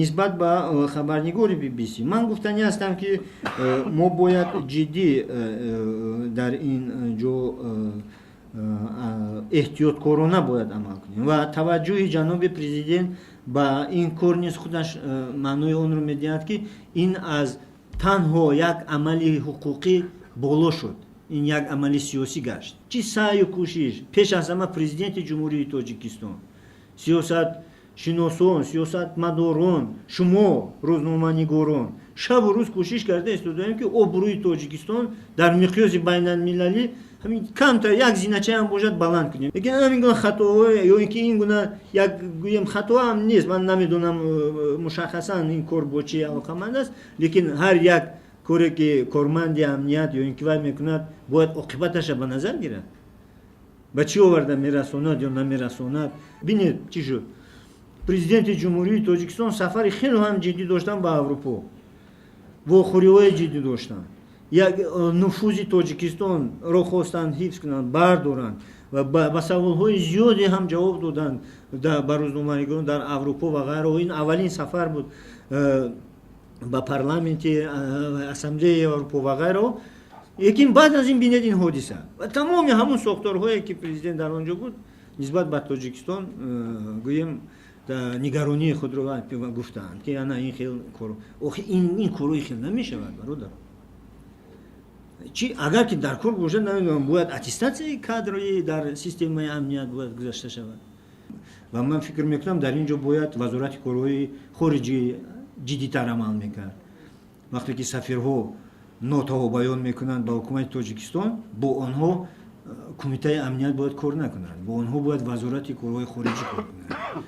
нисбат ба хабарнигори BBC ман гуфтани ҳастам ки мо бояд ҷиддӣ дар ин ҷо эҳтиёткорона бояд амал кунем ва таваҷҷӯҳи ҷаноби президент ба ин кор низ худаш маънои онро медиҳад ки ин аз танҳо як амали ҳуқуқӣ боло шуд, ин як амали сиёсӣ гашт. Чӣ саъю кӯшиш пеш аз ҳама президенти ҷумҳурии Тоҷикистон, сиёсатшиносон, сиёсатмадорон, шумо рӯзноманигорон шабу рӯз кӯшиш карда истодаем ки обрӯи Тоҷикистон дар миқёси байналмилалӣ камтар як зиначаам бошад баланд кунем. Лекин ҳамин гуна хатоҳо ё ин ки ин гуна як гӯем хато ҳам нест, ман намедонам мушаххасан ин кор бо чӣ алоқаманд аст, лекин ҳар як коре ки корманди амният ё ин ки вай мекунад бояд оқибаташа ба назар гирад, ба чӣ оварда мерасонад ё намерасонад. Бинед чӣ шуд, президенти ҷумҳурии Тоҷикистон сафари хеле ҳам ҷиддӣ доштан ба Аврупо, вохӯриҳои ҷиддӣ доштанд, як нуфузи Тоҷикистонро хостанд ҳифз кунанд, бардоранд ва ба саволҳои зиёде ҳам ҷавоб доданд ба рӯзноманигорон дар Аврупо ва ғайраҳо. Ин аввалин сафар буд ба парламенти ассамблеяи Аврупо ва ғайраҳо. Лекин баъд аз ин бинед ин ҳодиса ва тамоми ҳамон сохторҳое ки президент дар он ҷо буд нисбат ба Тоҷикистон гӯем нигаронии худро гуфтаанд ки ана ин хел кор, охи ин корҳои хел намешавад бародар. Агар ки дар кор бошад, намедонам, бояд аттестатсияи кадрои дар системаи амният бояд гузашта шавад. Ва ман фикр мекунам дар ин ҷо бояд вазорати корҳои хориҷӣ ҷиддитар амал мекард. Вақте ки сафирҳо нотаҳо баён мекунанд ба ҳукумати Тоҷикистон, бо онҳо кумитаи амният бояд кор накунад, бо онҳо бояд вазорати корҳои хориҷӣ кор кунад.